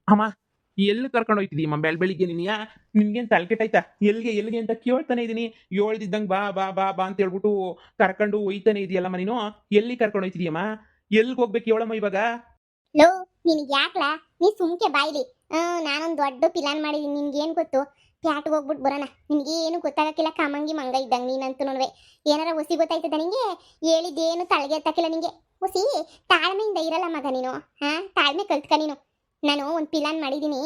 ಅಮ್ಮ ಎಲ್ಲಿ ಕರ್ಕೊಂಡು ಹೋಯ್ತಿದೀಯಮ್ಮ ಬೆಳಿಗ್ಗೆ ನೀನಿಯ ನಿನ್ಗೇನು ತಲೆ ಕೆಟ್ಟಾಯ್ತಾ ಎಲ್ಲಿಗೆ ಅಂತ ಕೇಳ್ತಾನೆ ಇದೀನಿ. ಹೇಳ್ದಿದ್ದಂಗೆ ಬಾ ಬಾ ಬಾ ಬಾ ಅಂತ ಹೇಳ್ಬಿಟ್ಟು ಕರ್ಕೊಂಡು ಹೋಯ್ತಾನೆ ಇದೆಯಲ್ಲಮ್ಮ ನೀನು. ಎಲ್ಲಿ ಕರ್ಕೊಂಡು ಹೋಯ್ತಿದೀಯಮ್ಮ? ಎಲ್ಲಿಗೆ ಹೋಗ್ಬೇಕು ಹೇಳಮ್ಮ ಇವಾಗ? ಲೋ ನಿನಗೆ ಯಾಕ್ಲಾ ನೀ ಸುಮ್ಕೆ ಬಾಯ್ಲಿ. ನಾನೊಂದು ದೊಡ್ಡ ಪ್ಲಾನ್ ಮಾಡಿದೀನಿ. ನಿನ್ಗೇನು ಗೊತ್ತು? ಪ್ಯಾಟ್ಗೆ ಹೋಗ್ಬಿಟ್ಟು ಬರೋಣ. ನಿನ್ಗೆ ಏನು ಗೊತ್ತಾಗಕ್ಕಿಲ್ಲ, ಕಾಮಂಗಿ ಮಂಗ ಇದ್ದಂಗೆ ನೀನಂತೂ ನೋಡ್ವೆ. ಏನಾರ ಹುಸಿ ಗೊತ್ತಾಯ್ತದ ನಿಂಗೆ? ಹೇಳಿದ್ದೇನು ತಲೆಗೆ ಎತ್ತಕ್ಕಿಲ್ಲ ನಿಂಗೆ. ಹುಸಿ ತಾಳ್ಮೆಯಿಂದ ಇರಲ್ಲ ಮಗ ನೀನು. ತಾಳ್ಮೆ ಕಲ್ತ್ಕ ನೀನು. ನಾನು ಒಂದು ಪ್ಲಾನ್ ಮಾಡಿದ್ದೀನಿ.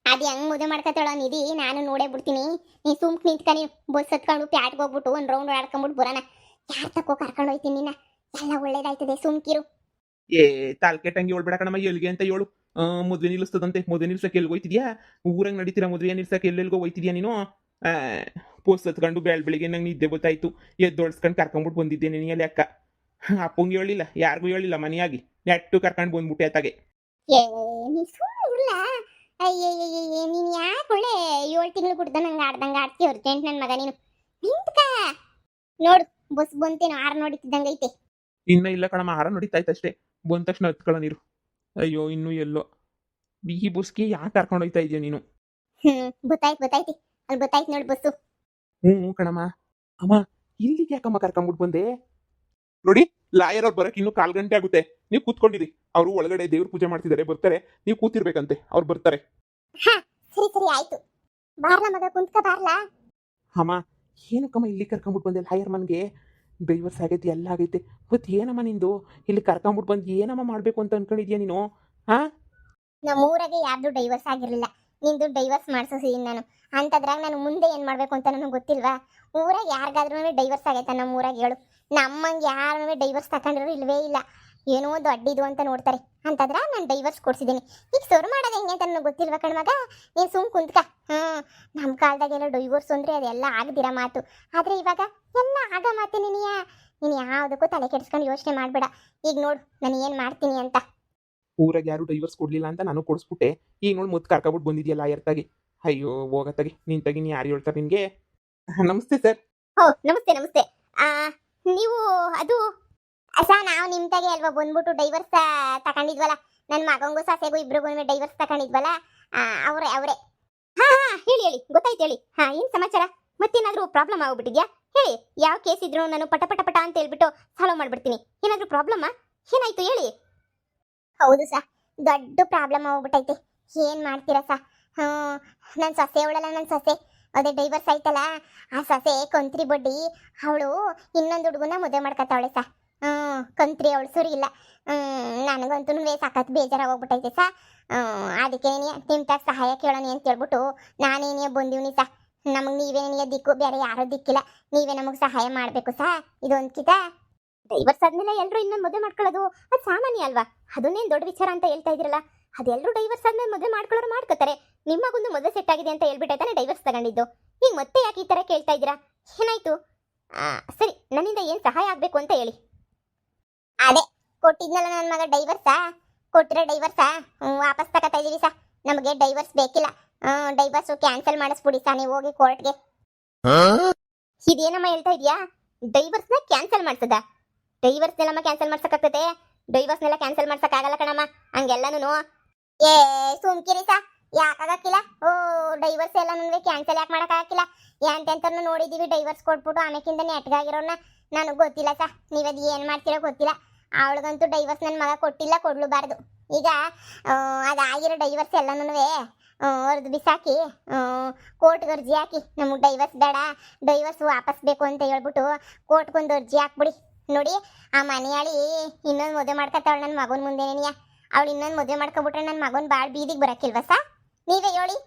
ಅದು ಹೆಂಗ್ ಮದುವೆ ಮಾಡ್ಕೊತಾಳೋ ನಿಧಿ ನಾನು ನೋಡೇ ಬಿಡ್ತೀನಿ. ನೀ ಸುಮ್ಕೆ ನಿಂತ್ಕ ನೀನು. ಬಸ್ ಹತ್ಕೊಂಡು ಪ್ಯಾಟ್ಗೆ ಹೋಗ್ಬಿಟ್ಟು ಒಂದು ರೌಂಡ್ ಆಡ್ಕೊಂಡ್ಬಿಟ್ಟು ಬರೋಣ. ಯಾರ ತಕ್ಕೋ ಕರ್ಕೊಂಡು ಹೋಯ್ತೀನಿ ನಿನ್ನ. ಎಲ್ಲ ಒಳ್ಳೇದಾಯ್ತದೆ, ಸುಮ್ಕಿರು. ಏ ತಾಲ್ ಕೆಟ್ಟಂಗೆ ಹೇಳ್ಬೇಡ ಕಣಮ್ಮ. ಎಲ್ಲಿಗೆ ಅಂತ ಹೇಳು. ಮದುವೆ ನಿಲ್ಲಿಸ್ತದಂತೆ. ಮದುವೆ ನಿಲ್ಸಕ್ಕೆ ಎಲ್ಲಿ ಹೋಯ್ತಿದ್ಯಾ? ಊರಂಗೆ ನಡೀತೀರಾ ಮದುವೆ ನಿಲ್ಸಕ್ಕೆ ಎಲ್ಲೆಲ್ಗೋ ಹೋಯ್ತಿದ್ಯಾ ನೀನು? ಪೋಸ್ಟ್ ಹತ್ಕೊಂಡು ಬೆಳಿಗ್ಗೆ ನಂಗೆ ನಿದ್ದೆ ಗೊತ್ತಾಯ್ತು. ಎದ್ದೊಳ್ಸ್ಕೊಂಡು ಕರ್ಕೊಂಡ್ಬಿಟ್ಟು ಬಂದಿದ್ದೆ ನೀನಲ್ಲಿ ಅಕ್ಕ. ಅಪ್ಪಂಗೆ ಹೇಳಿಲ್ಲ, ಯಾರಿಗೂ ಹೇಳಿಲ್ಲ, ಮನೆಯಾಗಿ ನೆಟ್ಟು ಕರ್ಕೊಂಡು ಬಂದ್ಬಿಟ್ಟೆ ಅತ್ತಾಗೆ. ಏ ನೀ ಸುಮ್ಮನಿಲ್ಲ. ಅಯ್ಯಯ್ಯಯ್ಯ ನೀನು ಯಾಕೆ ಒಳ್ಳೆ 7 ತಿಂಗಳು ಕುಡ್ದ ನಂಗೆ ಆಡ್ದಂಗೆ ಆಡ್ತಿ ಅರ್ಜೆಂಟ್ ನನ್ನ ಮಗ ನೀನು. ನಿಂತ್ಕ ನೋಡು, ಬಸ್ ಬಂತೇನು ಆರು ನೋಡಿತಿದ್ದಂಗೆ ಐತೆ. ಇನ್ನ ಇಲ್ಲ ಕಣಮ್ಮ, ಆರ ನಡೀತಾಯ್ತಷ್ಟೇ. ಬಂದ ತಕ್ಷಣ ಹತ್ಕೊಳ್ಳೋ ನೀರು. ಅಯ್ಯೋ ಇನ್ನೂ ಎಲ್ಲೋ ಈ ಬಸ್ಗೆ ಯಾಕೆ ಕರ್ಕೊಂಡು ಹೋಯ್ತಾ ಇದೆಯಾ ನೀನು? ಗೊತ್ತಾಯ್ತು ಅಲ್ಲಿ ಗೊತ್ತಾಯ್ತು ನೋಡಿ ಬಸ್ಸು. ಹ್ಞೂ ಕಣಮ್ಮ. ಅಮ್ಮ ಇಲ್ಲಿಗೆ ಯಾಕಮ್ಮ ಕರ್ಕೊಂಡ್ಬಿಟ್ಟು ಬಂದೆ? ನೋಡಿ, ಲಾಯರ್ ಅವ್ರು ಬರಕ್ಕೆ ಇನ್ನೂ 1/4 ಗಂಟೆ ಆಗುತ್ತೆ. ನೀವು ಕೂತ್ಕೊಂಡಿರಿ. ಅವರು ಒಳಗಡೆ ದೇವ್ರ ಪೂಜೆ ಮಾಡ್ತಿದ್ದಾರೆ, ಬರ್ತಾರೆ. ನೀವು ಕೂತಿರ್ಬೇಕಂತೆ, ಅವ್ರು ಬರ್ತಾರೆ. ಹಾ ಸರಿ ಆಯ್ತು. ಬಾರ್ಲ ಮಗ, ಕುಂತ್ಕ ಬಾರ್ಲಾ. ಅಮ್ಮ ಏನಕ್ಕಮ್ಮ ಇಲ್ಲಿ ಕರ್ಕೊಂಡ್ಬಿಟ್ಟು ಬಂದೆ? ಲಾಯರ್ ಮನ್ಗೆ ಡೈವರ್ಸ್ ಆಗೈತಿ, ಎಲ್ಲ ಆಗೈತೆ. ಮತ್ತೆ ಏನಮ್ಮ ನಿಂದು? ಇಲ್ಲಿ ಕರ್ಕೊಂಡ್ಬಿಟ್ಟು ಬಂದು ಏನಮ್ಮ ಮಾಡಬೇಕು ಅಂತ ಅನ್ಕೊಂಡಿದ್ಯಾ ನೀನು? ನಮ್ಮೂರಾಗೆ ಯಾರ್ದು ಡೈವರ್ಸ್ ಆಗಿರಲಿಲ್ಲ. ನಿಂದು ಡೈವರ್ಸ್ ಮಾಡಿಸೋಸಿದೀನಿ ನಾನು. ಅಂತದ್ರಾಗ ನಾನು ಮುಂದೆ ಏನು ಮಾಡಬೇಕು ಅಂತ ನನಗೆ ಗೊತ್ತಿಲ್ವಾ? ಊರಾಗ ಯಾರಿಗಾದ್ರೂ ಡೈವರ್ಸ್ ಆಗೈತಾ? ನಮ್ಮ ಊರಾಗ ಹೇಳು. ನಮ್ಮಂಗೆ ಯಾರೂ ಡೈವರ್ಸ್ ತಗೊಂಡಿರೋ ಇಲ್ವೇ ಇಲ್ಲ. ಏನೋ ದೊಡ್ಡಿದು ಅಂತ ನೋಡ್ತಾರೆ. ಅಂತಂದ್ರೆ ನಾನು ಡೈವರ್ಸ್ ಕೊಡ್ಸಿದ್ದೀನಿ. ಈಗ ಸೊರು ಮಾಡೋದು ಹೆಂಗೆ ಅಂತ ನನಗೆ ಗೊತ್ತಿಲ್ವಾ ಕಣ್ಮಗ? ನೀನು ಸುಮ್ ಕುಂತ್ಕ. ನಮ್ಮ ಕಾಲದಾಗೆಲ್ಲ ಡೈವರ್ಸ್ ಅಂದರೆ ಅದೆಲ್ಲ ಆಗದಿರೋ ಮಾತು. ಆದರೆ ಇವಾಗ ಎಲ್ಲ ಆಗ ಮಾತು. ನೀನು ಯಾವುದಕ್ಕೂ ತಲೆ ಕೆಡಿಸ್ಕೊಂಡು ಯೋಚನೆ ಮಾಡಬೇಡ. ಈಗ ನೋಡು ನಾನು ಏನು ಮಾಡ್ತೀನಿ ಅಂತ. ಊರಾಗ ಯಾರು ಡೈವರ್ಸ್ ಕೊಡ್ಲಿಲ್ಲ ಅಂತ ನಾನು ಕೊಡಿಸ್ಬಿಟ್ಟೆ. ಈಗ ನೋಡಿ ಮುತ್ತು ಕರ್ಕೊಬಿಟ್ಟು ಬಂದಿದ್ಯಲ್ಲ ಲಾಯರ್ ತಾಗಿ. ಅಯ್ಯೋ ಹೋಗತ್ತಾಗಿ ನೀನ್ ತಗಿ. ನೀ ಯಾರು ಹೇಳ್ತಾರೆ ನಿನ್ಗೆ? ನಮಸ್ತೆ ಸರ್. ನಮಸ್ತೆ. ನೀವು ಅದು ನಾವು ನಿಮ್ಮ ತಾಗೆ ಅಲ್ವಾ ಬಂದ್ಬಿಟ್ಟು ಡೈವರ್ಸ್ ತಗೊಂಡಿದ್ವಲ್ಲ. ನನ್ನ ಮಗಂಗೂ ಸಸೆಗೂ ಇಬ್ರಿಗೂ ಡೈವರ್ಸ್ ತಗೊಂಡಿದ್ವಲ್ಲ, ಅವರೇ. ಹೇಳಿ ಗೊತ್ತಾಯ್ತು ಹೇಳಿ. ಏನು ಸಮಾಚಾರ? ಮತ್ತೇನಾದರೂ ಪ್ರಾಬ್ಲಮ್ ಆಗ್ಬಿಟ್ಟಿದ್ಯಾ? ಹೇಳಿ, ಯಾವ ಕೇಸ್ ಇದ್ರು ನಾನು ಪಟ ಅಂತ ಹೇಳ್ಬಿಟ್ಟು ಸಾಲ್ವ್ ಮಾಡ್ಬಿಡ್ತೀನಿ. ಏನಾದರೂ ಪ್ರಾಬ್ಲಮ್ಮಾ? ಏನಾಯ್ತು ಹೇಳಿ. ಹೌದು ಸಾ, ದೊಡ್ಡ ಪ್ರಾಬ್ಲಮ್ ಆಗ್ಬಿಟ್ಟೈತೆ. ಏನು ಮಾಡ್ತೀರಾ ಸಾ? ನನ್ನ ಸೊಸೆ ಅವಳಲ್ಲ, ನನ್ನ ಸೊಸೆ ಅದೇ ಡೈವರ್ಸ್ ಆಯ್ತಲ್ಲ, ಆ ಸೊಸೆ ಕಂತ್ರಿ ಬಡ್ಡಿ ಅವಳು ಇನ್ನೊಂದು ಹುಡುಗನ ಮದುವೆ ಮಾಡ್ಕೊತಾವಳೆ ಸಾ. ಕಂತ್ರಿ ಅವಳು ಸರಿ ಇಲ್ಲ. ನನಗಂತೂ ಸಾಕತ್ತು ಬೇಜಾರಾಗೋಗ್ಬಿಟ್ಟೈತೆ ಸಾ. ಅದಕ್ಕೆ ನಿಮ್ಮ ಸಹಾಯ ಕೇಳೋಣ ಅಂತ ಹೇಳ್ಬಿಟ್ಟು ನಾನೇನೇ ಬಂದೀವ್ನಿ ಸಾ. ನಮಗೆ ನೀವೇ ದಿಕ್ಕು, ಬೇರೆ ಯಾರೂ ದಿಕ್ಕಿಲ್ಲ. ನೀವೇ ನಮಗೆ ಸಹಾಯ ಮಾಡಬೇಕು ಸಾ. ಇದೊಂದು ಕಿತ ಡೈವರ್ಸ್ ಆದ್ಮೇಲೆ ಎಲ್ಲರೂ ಇನ್ನೊಂದು ಮದುವೆ ಮಾಡ್ಕೊಳ್ಳೋದು ಅದು ಸಾಮಾನ್ಯ ಅಲ್ವಾ? ಅದನ್ನೇನು ದೊಡ್ಡ ವಿಚಾರ ಅಂತ ಹೇಳ್ತಾ ಇದ್ದೀರಲ್ಲ. ಅದೆಲ್ಲರೂ ಡೈವರ್ಸ್ ಆದ್ಮೇಲೆ ಮದುವೆ ಮಾಡ್ಕೊಳ್ಳೋರು ಮಾಡ್ಕೋತಾರೆ. ನಿಮಗೊಂದು ಮದುವೆ ಸೆಟ್ ಆಗಿದೆ ಅಂತ ಹೇಳ್ಬಿಟ್ಟೈತಾನೆ ಡೈವರ್ಸ್ ತಗೊಂಡಿದ್ದು. ಈಗ ಮತ್ತೆ ಯಾಕೆ ಈ ಥರ ಕೇಳ್ತಾ ಇದ್ದೀರಾ? ಏನಾಯ್ತು? ಸರಿ, ನನ್ನಿಂದ ಏನು ಸಹಾಯ ಆಗಬೇಕು ಅಂತ ಹೇಳಿ. ಅದೇ ಕೊಟ್ಟಿದ್ನಲ್ಲ ನನ್ನ ಮಗ ಡೈವರ್ಸಾ. ಕೊಟ್ಟಿರೋ ಡೈವರ್ಸಾ ವಾಪಸ್ ತಗೋತಾ ಇದೀವಿ ಸಾ. ನಮಗೆ ಡೈವರ್ಸ್ ಬೇಕಿಲ್ಲ. ಡೈವರ್ಸು ಕ್ಯಾನ್ಸಲ್ ಮಾಡಿಸ್ಬಿಡಿ ಸಾ, ನೀವು ಹೋಗಿ ಕೋರ್ಟ್ಗೆ. ಇದೇನಮ್ಮ ಹೇಳ್ತಾ ಇದೀಯಾ? ಡೈವರ್ಸ್ನ ಕ್ಯಾನ್ಸಲ್ ಮಾಡ್ಸದ? ಡೈವರ್ಸ್ನೆಲ್ಲಮ್ಮ ಕ್ಯಾನ್ಸಲ್ ಮಾಡ್ಸಕ್ಕಾಗ್ತದೆ? ಡೈವರ್ಸ್ನೆಲ್ಲ ಕ್ಯಾನ್ಸಲ್ ಮಾಡ್ಸಕ್ಕಾಗಲ್ಲ ಕಣಮ್ಮ, ಹಂಗೆಲ್ಲನೂ. ಏ ಸುಮ್ಕಿರಿ ಸಾ, ಯಾಕಾಗಕ್ಕಿಲ್ಲ? ಡೈವರ್ಸ್ ಎಲ್ಲನೂ ಕ್ಯಾನ್ಸಲ್ ಯಾಕೆ ಮಾಡೋಕ್ಕಾಗಕ್ಕಿಲ್ಲ? ಎಂತೆಂತರ್ನು ನೋಡಿದೀವಿ ಡೈವರ್ಸ್ ಕೊಟ್ಬಿಟ್ಟು ಆಮೇಕಿಂದ ನೆಟ್ಗಾಗಿರೋನ್ನ. ನನಗೆ ಗೊತ್ತಿಲ್ಲ ಸಾ, ನೀವದು ಏನು ಮಾಡ್ತೀರೋ ಗೊತ್ತಿಲ್ಲ. ಅವಳಿಗಂತೂ ಡೈವರ್ಸ್ ನನ್ನ ಮಗ ಕೊಟ್ಟಿಲ್ಲ, ಕೊಡ್ಲೂಬಾರ್ದು. ಈಗ ಅದಾಗಿರೋ ಡೈವರ್ಸ್ ಎಲ್ಲನೂ ಅವ್ರದ್ದು ಬಿಸಾಕಿ ಕೋರ್ಟ್ಗೆ ಅರ್ಜಿ ಹಾಕಿ ನಮಗೆ ಡೈವರ್ಸ್ ಬೇಡ, ಡೈವರ್ಸ್ ವಾಪಸ್ ಬೇಕು ಅಂತ ಹೇಳ್ಬಿಟ್ಟು ಕೋರ್ಟ್ಗೊಂದು ಅರ್ಜಿ ಹಾಕ್ಬಿಡಿ. ನೋಡಿ, ಆ ಮನೆಯಾಳಿ ಇನ್ನೊಂದು ಮದುವೆ ಮಾಡ್ಕೊತಾವಳು ನನ್ನ ಮಗನ ಮುಂದೆನೇನಿಯ. ಅವಳು ಇನ್ನೊಂದು ಮದುವೆ ಮಾಡ್ಕೊಬಿಟ್ರೆ ನನ್ನ ಮಗನ ಭಾಳ ಬೀದಿಗೆ ಬರೋಕ್ಕಿಲ್ವ ಸಾ? ನೀವೇ ಹೇಳಿ.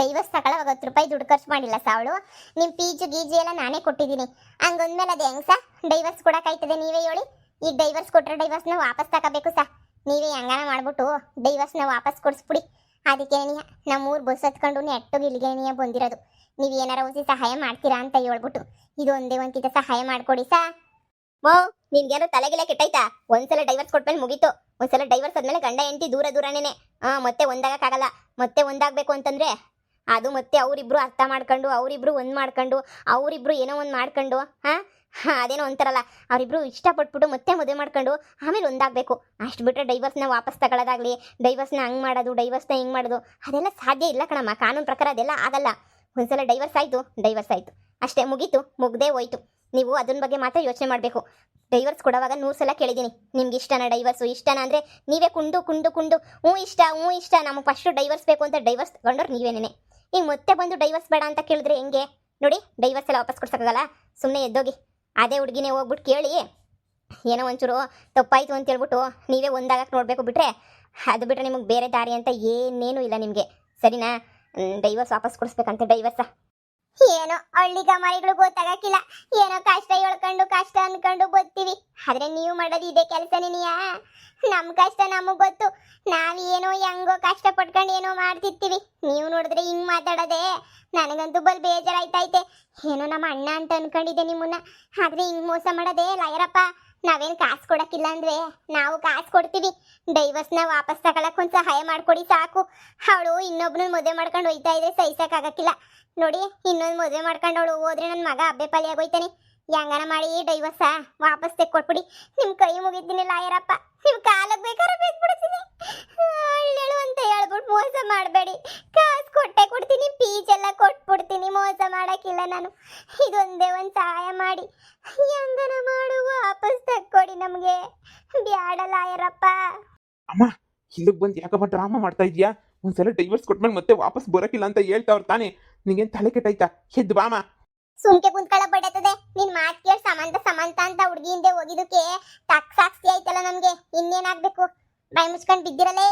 ಡೈವರ್ಸ್ ತಗೊಳ್ಳೋವಾಗ 10 ರೂಪಾಯಿ ದುಡ್ಡು ಖರ್ಚು ಮಾಡಿಲ್ಲ ಸಾ ಅವಳು. ನಿಮ್ಮ ಪೀಜು ಗೀಜು ಎಲ್ಲ ನಾನೇ ಕೊಟ್ಟಿದ್ದೀನಿ. ಹಂಗಂದ್ಮೇಲೆ ಅದು ಹೆಂಗೆ ಸಾ ಡೈವರ್ಸ್ ಕೊಡೋಕ್ಕಾಯ್ತದೆ? ನೀವೇ ಹೇಳಿ. ಈಗ ಡೈವರ್ಸ್ ಕೊಟ್ಟರೆ ಡೈವರ್ಸ್ನ ವಾಪಸ್ ತಗೋಬೇಕು ಸಾ. ನೀವೇ ಹೆಂಗಾನ ಮಾಡ್ಬಿಟ್ಟು ಡೈವರ್ಸ್ನ ವಾಪಸ್ ಕೊಡಿಸ್ಬಿಡಿ. ಅದಕ್ಕೆ ನಮ್ಮೂರು ಬಸ್ ಹತ್ಕೊಂಡು ನೆಟ್ಟು ಇಲ್ಲಿಗೆ ಬಂದಿರೋದು. ನೀವು ಏನಾರ ಹೊಸಿ ಸಹಾಯ ಮಾಡ್ತೀರಾ ಅಂತ ಹೇಳ್ಬಿಟ್ಟು ಇದು ಒಂದೇ ಒಂದ್ಕಿತ ಸಹಾಯ ಮಾಡ್ಕೊಡಿ ಸಾ. ನಿನ್ಗೇನು ತಲೆಗೆಲ್ಲ ಕೆಟ್ಟೈತಾ? ಒಂದ್ಸಲ ಡೈವರ್ಸ್ ಕೊಟ್ಮೇಲೆ ಮುಗೀತು. ಒಂದ್ಸಲ ಡೈವರ್ಸ್ ಆದ್ಮೇಲೆ ಗಂಡ ಹೆಂಡತಿ ದೂರನೇನೆ. ಮತ್ತೆ ಒಂದಾಗಕ್ಕಾಗಲ್ಲ. ಮತ್ತೆ ಒಂದಾಗಬೇಕು ಅಂತಂದ್ರೆ ಅದು ಮತ್ತೆ ಅವರಿಬ್ರು ಅರ್ಥ ಮಾಡ್ಕೊಂಡು, ಅವರಿಬ್ರು ಒಂದ್ ಮಾಡ್ಕೊಂಡು, ಅವರಿಬ್ರು ಏನೋ ಒಂದು ಮಾಡ್ಕೊಂಡು ಅದೇನೋ ಅಂತಾರಲ್ಲ, ಅವರಿಬ್ರು ಇಷ್ಟಪಟ್ಬಿಟ್ಟು ಮತ್ತೆ ಮದುವೆ ಮಾಡ್ಕೊಂಡು ಆಮೇಲೆ ಒಂದಾಗಬೇಕು. ಅಷ್ಟು ಬಿಟ್ಟರೆ ಡೈವರ್ಸ್ನ ವಾಪಸ್ ತಗೊಳ್ಳೋದಾಗ್ಲಿ, ಡೈವರ್ಸ್ನ ಹಂಗೆ ಮಾಡೋದು, ಡೈವರ್ಸ್ನ ಹಿಂಗೆ ಮಾಡೋದು, ಅದೆಲ್ಲ ಸಾಧ್ಯ ಇಲ್ಲ ಕಣಮ್ಮ. ಕಾನೂನು ಪ್ರಕಾರ ಅದೆಲ್ಲ ಆಗಲ್ಲ. ಒಂದ್ಸಲ ಡೈವರ್ಸ್ ಆಯಿತು ಅಷ್ಟೇ, ಮುಗೀತು, ಮುಗ್ದೇ ಹೋಯ್ತು. ನೀವು ಅದನ್ನ ಬಗ್ಗೆ ಮಾತ್ರ ಯೋಚನೆ ಮಾಡಬೇಕು. ಡೈವರ್ಸ್ ಕೊಡೋವಾಗ 100 ಸಲ ಕೇಳಿದ್ದೀನಿ, ನಿಮ್ಗೆ ಇಷ್ಟನಾ ಡೈವರ್ಸು? ಇಷ್ಟನಾ ಅಂದರೆ ನೀವೇ ಕುಂಡು ಹ್ಞೂ ಇಷ್ಟ ನಮಗೆ ಫಸ್ಟು ಡೈವರ್ಸ್ ಬೇಕು ಅಂತ ಡೈವರ್ಸ್ ತಗೊಂಡವ್ರು ನೀವೇನೇ. ಈಗ ಮತ್ತೆ ಬಂದು ಡೈವರ್ಸ್ ಬೇಡ ಅಂತ ಕೇಳಿದ್ರೆ ಹೆಂಗೆ? ನೋಡಿ, ಡೈವರ್ಸ್ ಎಲ್ಲ ವಾಪಸ್ ಕೊಡ್ಸೋಕ್ಕಾಗಲ್ಲ. ಸುಮ್ಮನೆ ಎದ್ದೋಗಿ ಅದೇ ಹುಡುಗಿನೇ ಹೋಗ್ಬಿಟ್ಟು ಕೇಳಿ, ಏನೋ ಒಂಚೂರು ತಪ್ಪಾಯಿತು ಅಂತ ಹೇಳ್ಬಿಟ್ಟು ನೀವೇ ಒಂದಾಗಕ್ಕೆ ನೋಡಬೇಕು. ಬಿಟ್ಟರೆ ಅದು ಬಿಟ್ಟರೆ ನಿಮಗೆ ಬೇರೆ ದಾರಿ ಅಂತ ಏನೇನೂ ಇಲ್ಲ ನಿಮಗೆ, ಸರಿನಾ? ಡೈವರ್ಸ್ ವಾಪಸ್ ಕೊಡಿಸ್ಬೇಕಂತೆ. ಡೈವರ್ಸ ಏನೋ ಹಳ್ಳಿಗ ಮರಿಗಳು ಗೊತ್ತಾಗಕ್ಕಿಲ್ಲ, ಏನೋ ಕಷ್ಟ ಹೇಳ್ಕೊಂಡು ಕಷ್ಟ ಅನ್ಕೊಂಡು ಬರ್ತೀವಿ. ಆದ್ರೆ ನೀವು ಮಾಡೋದು ಇದೇ ಕೆಲಸನೇನಿಯಾ? ನಮ್ಮ ಕಷ್ಟ ನಮಗೆ ಗೊತ್ತು. ನಾವೇನೋ ಹೆಂಗೋ ಕಷ್ಟ ಪಟ್ಕೊಂಡು ಏನೋ ಮಾಡ್ತಿರ್ತೀವಿ. ನೀವು ನೋಡಿದ್ರೆ ಹಿಂಗ್ ಮಾತಾಡೋದೆ ನನಗಂತೂ ಬಲ್ ಬೇಜಾರಾಯ್ತೈತೆ. ಏನೋ ನಮ್ಮ ಅಣ್ಣ ಅಂತ ಅನ್ಕೊಂಡಿದ್ದೆ ನಿಮ್ಮನ್ನ, ಆದ್ರೆ ಹಿಂಗ್ ಮೋಸ ಮಾಡೋದೇ ಲಾಯರಪ್ಪ. ನಾವೇನು ಕಾಸು ಕೊಡಕ್ಕಿಲ್ಲ ಅಂದ್ರೆ ನಾವು ಕಾಸು ಕೊಡ್ತೀವಿ. ಡೈವರ್ಸ್ನ ವಾಪಸ್ ತಗೊಳಕ್ ಒಂದು ಸಹಾಯ ಮಾಡ್ಕೊಡಿ ಸಾಕು. ಅವಳು ಇನ್ನೊಬ್ನ ಮದುವೆ ಮಾಡ್ಕೊಂಡು ಹೋಯ್ತಾ ಇದ್ರೆ ಸಹಿಸಕ್ಕಾಗಕ್ಕಿಲ್ಲ. ನೋಡಿ, ಇನ್ನೊಂದು ಮದುವೆ ಮಾಡ್ಕೊಂಡು ಅವಳು ಹೋದ್ರೆ ನನ್ನ ಮಗ ಅಬ್ಬೆ ಪಾಲಿ ಆಗೋಯ್ತಾನೆ. ಹೆಂಗಾರ ಮಾಡಿ ಡೈವರ್ಸ ವಾಪಸ್ ತೆಕ್ಕೊಟ್ಬಿಡಿ. ನಿಮ್ಮ ಕೈ ಮುಗಿತೀನಿ ಲಾಯರಪ್ಪ, ನೀವು ಕಾಲಕ್ಕೆ ಬೇಕಾದ್ರೆ ಬೇಕ್ಬಿಡ್ತೀನಿ. ಹೇಳು ಅಂತ ಹೇಳ್ಬಿಟ್ಟು ಮೋಸ ಮಾಡಬೇಡಿ. ಕಾಸು ಕೊಡ್ತೀನಿ, ಪೀಚ್ ಎಲ್ಲ ಕೊಟ್ಬಿಡ್ತೀನಿ. ಮೋಸ ಮಾಡಕ್ಕಿಲ್ಲ ನಾನು. ಇದೊಂದೇ ಒಂದು ಸಹಾಯ ಮಾಡಿ, ಹೆಂಗನ ಮಾಡು, ವಾಪಸ್ ತಕ್ಕೊಡಿ ನಮಗೆ. ಬ್ಯಾಡ ಲಾಯರಪ್ಪ. ಅಮ್ಮ, ಇಲ್ಲಿಗೆ ಬಂದು ಯಾಕಪ್ಪ ಡ್ರಾಮಾ ಮಾಡ್ತಾ ಇದೀಯಾ? ಒಂದ್ಸಲ ಡೈವರ್ಸ್ ಕೊಟ್ಮೇಲೆ ಮತ್ತೆ ವಾಪಸ್ ಬರೋಕಿಲ್ಲ ಅಂತ ಹೇಳ್ತಾವ್ರ ತಾನೇ. ನಿಂಗೇನು ತಲೆ ಕೆಟ್ಟಾಯ್ತಾ? ಎದ್ದು ಬಾಮ. ಸುಮ್ಕೆ ಕುಂತ್ಕೊಳ್ಳ ಬಡತದೆ. ನಿನ್ ಮಾತ್ ಕೇಳಿ ಸಮಂತ ಅಂತ ಹುಡುಗಿ ಹಿಂದೆ ಹೋಗಿದ್ದಕ್ಕೆ ತಕ್ಕ ಸಾಕ್ಷಿ ಆಯ್ತಲ್ಲ ನಮ್ಗೆ. ಇನ್ನೇನಾಗ್ಬೇಕು? ಬಾಯಿ ಮುಚ್ಕೊಂಡು ಬಿದ್ದಿರಲೇ.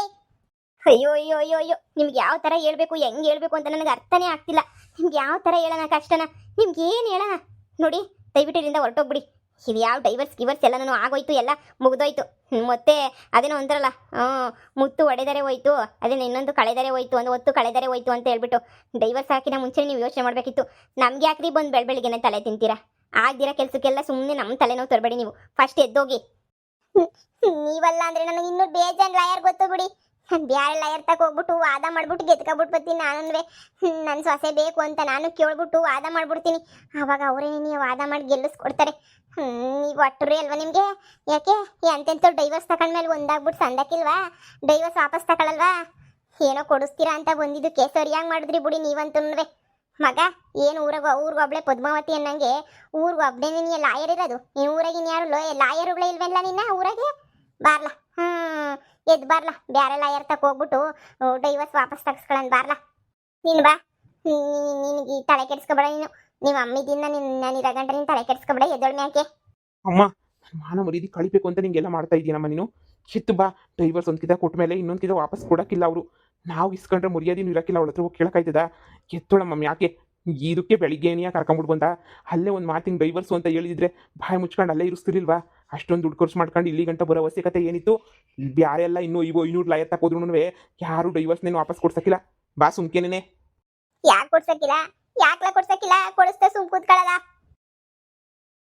ಅಯ್ಯೋ ಅಯ್ಯೋ ಅಯ್ಯೋ ಅಯ್ಯೋ, ನಿಮ್ಗೆ ಯಾವ ತರ ಹೇಳ್ಬೇಕು, ಹೆಂಗ್ ಹೇಳ್ಬೇಕು ಅಂತ ನನಗೆ ಅರ್ಥನೇ ಆಗ್ತಿಲ್ಲ. ನಿಮ್ಗೆ ಯಾವ ತರ ಹೇಳೋಣ ಕಷ್ಟನ? ನಿಮ್ಗೆ ಏನು ಹೇಳೋಣ? ನೋಡಿ, ದಯವಿಟ್ಟು ಇಲ್ಲಿಂದ ಹೊರಟೋಗ್ಬಿಡಿ. ಇದು ಯಾವ ಡೈವರ್ಸ್ ಎಲ್ಲ ನಾನು ಆಗೋಯ್ತು, ಎಲ್ಲ ಮುಗ್ದೋಯ್ತು. ಮತ್ತೆ ಅದೇನೋ ಅಂತಾರಲ್ಲ, ಮುತ್ತು ಹೊಡೆದರೆ ಹೋಯ್ತು, ಅದೇನೋ ಇನ್ನೊಂದು ಕಳೆದರೆ ಹೋಯ್ತು, ಒಂದು ಹೊತ್ತು ಕಳೆದರೆ ಹೋಯ್ತು ಅಂತ ಹೇಳ್ಬಿಟ್ಟು ಡೈವರ್ಸ್ ಹಾಕಿನ ಮುಂಚೆ ನೀವು ಯೋಚನೆ ಮಾಡಬೇಕಿತ್ತು. ನಮ್ಗೆ ಯಾಕ್ರಿ ಬಂದು ಬೆಳಬೆಳಿಗ್ಗೆನೆ ತಲೆ ತಿಂತೀರಾ? ಆಗ್ದಿರೋ ಕೆಲಸಕ್ಕೆಲ್ಲ ಸುಮ್ಮನೆ ನಮ್ಮ ತಲೆನೋವು ತರಬೇಡಿ. ನೀವು ಫಸ್ಟ್ ಎದ್ದೋಗಿ. ನೀವಲ್ಲ ಅಂದ್ರೆ ನನಗೆ ಇನ್ನೂ ಬೇಜಾನ್ ಲಾಯರ್ ಗೊತ್ತು ಬಿಡಿ. ಬ್ಯಾರೆ ಲಾಯರ್ ತಕ ಹೋಗ್ಬಿಟ್ಟು ವಾದ ಮಾಡ್ಬಿಟ್ಟು ಗೆದ್ಕೊಬಿಟ್ಟು ಬರ್ತೀನಿ. ನಾನಂದ್ರೆ ನನ್ನ ಸೊಸೆ ಬೇಕು ಅಂತ ನಾನು ಕೇಳ್ಬಿಟ್ಟು ವಾದ ಮಾಡ್ಬಿಡ್ತೀನಿ. ಆವಾಗ ಅವರೇ ನೀವು ವಾದ ಮಾಡಿ ಗೆಲ್ಲಿಸ್ಕೊಡ್ತಾರೆ. ನೀವು ಒಟ್ಟರೆ ಅಲ್ವಾ ನಿಮಗೆ? ಯಾಕೆ ಎಂತೆಂಥ ಡೈವರ್ಸ್ ತಗೊಂಡ್ಮೇಲೆ ಒಂದಾಗ್ಬಿಟ್ಟು ಸಂದಕ್ಕಿಲ್ವಾ? ಡೈವರ್ಸ್ ವಾಪಸ್ ತಗೊಳಲ್ವಾ? ಏನೋ ಕೊಡಿಸ್ತೀರಾ ಅಂತ ಬಂದಿದ್ದಕ್ಕೆ ಸರಿಯಾಗಿ ಮಾಡಿದ್ರಿ ಬಿಡಿ ನೀವಂತೂ. ಮಗ ಏನು ಊರಿಗೊಬ್ಳೆ ಪದ್ಮಾವತಿ ಅನ್ನಂಗೆ ಊರಿಗೊಬ್ಳೆ ನೀನು ಲಾಯರ್ ಇರೋದು. ನೀನು ಊರಾಗಿನ ಯಾರು ಲಾಯರ್ಗಳೇ ಇಲ್ವೇನಲ್ಲ ನಿನ್ನ ಊರಾಗೆ? ಬಾರ್ಲಾ, ಎದ್ದು ಬಾರ್ಲಾ. ಬ್ಯಾರೆ ಲಾಯರ್ ತಕ ಹೋಗ್ಬಿಟ್ಟು ಡೈವರ್ಸ್ ವಾಪಸ್ ತಗ್ಸ್ಕೊಳ್ಳೋಣ ಬಾರ್ಲಾ. ನೀನು ಬಾ. ನಿನಗೆ ತಲೆ ಕೆಡಿಸ್ಕೊಬೇಡ. ನಿಮ್ಮ ಅಮ್ಮಿದಿಂದ ನಾನು ಇರಗಂಟ ನೀನು ತಲೆ ಕೆಡಿಸ್ಕೊಬೇಡ. ಎದ್ದೊಳ್ಮೆ ಯಾಕೆ? ಅಮ್ಮ, ಮಾನ ಮರ್ಯಾದೆ ಕಳಿಬೇಕು ಅಂತ ನಿಂಗೆಲ್ಲ ಮಾಡ್ತಾ ಇದೀನಮ್ಮ ನೀನು. ಚಿತ್ತು ಬಾ. ಡೈವರ್ಸ್ ಒಂದ್ಕಿತ ಕೊಟ್ಟ ಮೇಲೆ ಇನ್ನೊಂದ್ಕಿತ ವಾಪಸ್ ಕೊಡೋಕ್ಕಿಲ್ಲ ಅವರು. ನಾವು ಇಸ್ಕೊಂಡ್ರೆ ಮರ್ಯಾದೆನೂ ಇರೋಕ್ಕಿಲ್ಲ. ಅವಳ ಹತ್ರ ಹೋಗಿ ಕೇಳಕ್ಕಾಯ್ತದ? ಎತ್ತೋಳಮ್ಮ. ಯಾಕೆ ಇದಕ್ಕೆ ಬೆಳಿಗ್ಗೆನೆಯ ಕರ್ಕೊಂಬಿಟ್ಟು ಬಂದ? ಅಲ್ಲೇ ಒಂದು ಮಾತಿಂಗ್ ಡೈವರ್ಸು ಅಂತ ಹೇಳಿದ್ರೆ ಬಾಯಿ ಮುಚ್ಕೊಂಡು ಅಲ್ಲೇ ಇರಿಸ್ತಿರ್ಲಿಲ್ವಾ? ಅಷ್ಟೊಂದು ದುಡ್ಡು ಖರ್ಚು ಮಾಡ್ಕೊಂಡು ಇಲ್ಲಿ ಗಂಟ ಬರೋ ಅವಶ್ಯಕತೆ ಏನಿತ್ತು? ಬ್ಯಾರೆಲ್ಲ ಇನ್ನೂ 500 ಲಾಯರ್ ತಕೋದ್ರೂ ಯಾರು ಡೈವರ್ಸ್ನೇನು ವಾಪಸ್ ಕೊಡ್ಸಕ್ಕಿಲ್ಲ. ಬಾ ಸುಮ್ಕೇನೆ. ಯಾಕೆ ಕೊಡ್ಸಕ್ಕಿಲ್ಲ? ಯಾಕ್ಲ ಕೊಡ್ಸಕ್ಕಿಲ್ಲ? ಕೊಡಿಸ್ತಾ ಸುಮ್ ಕೂತ್ಕೊಳ್ಳಲ್ಲ.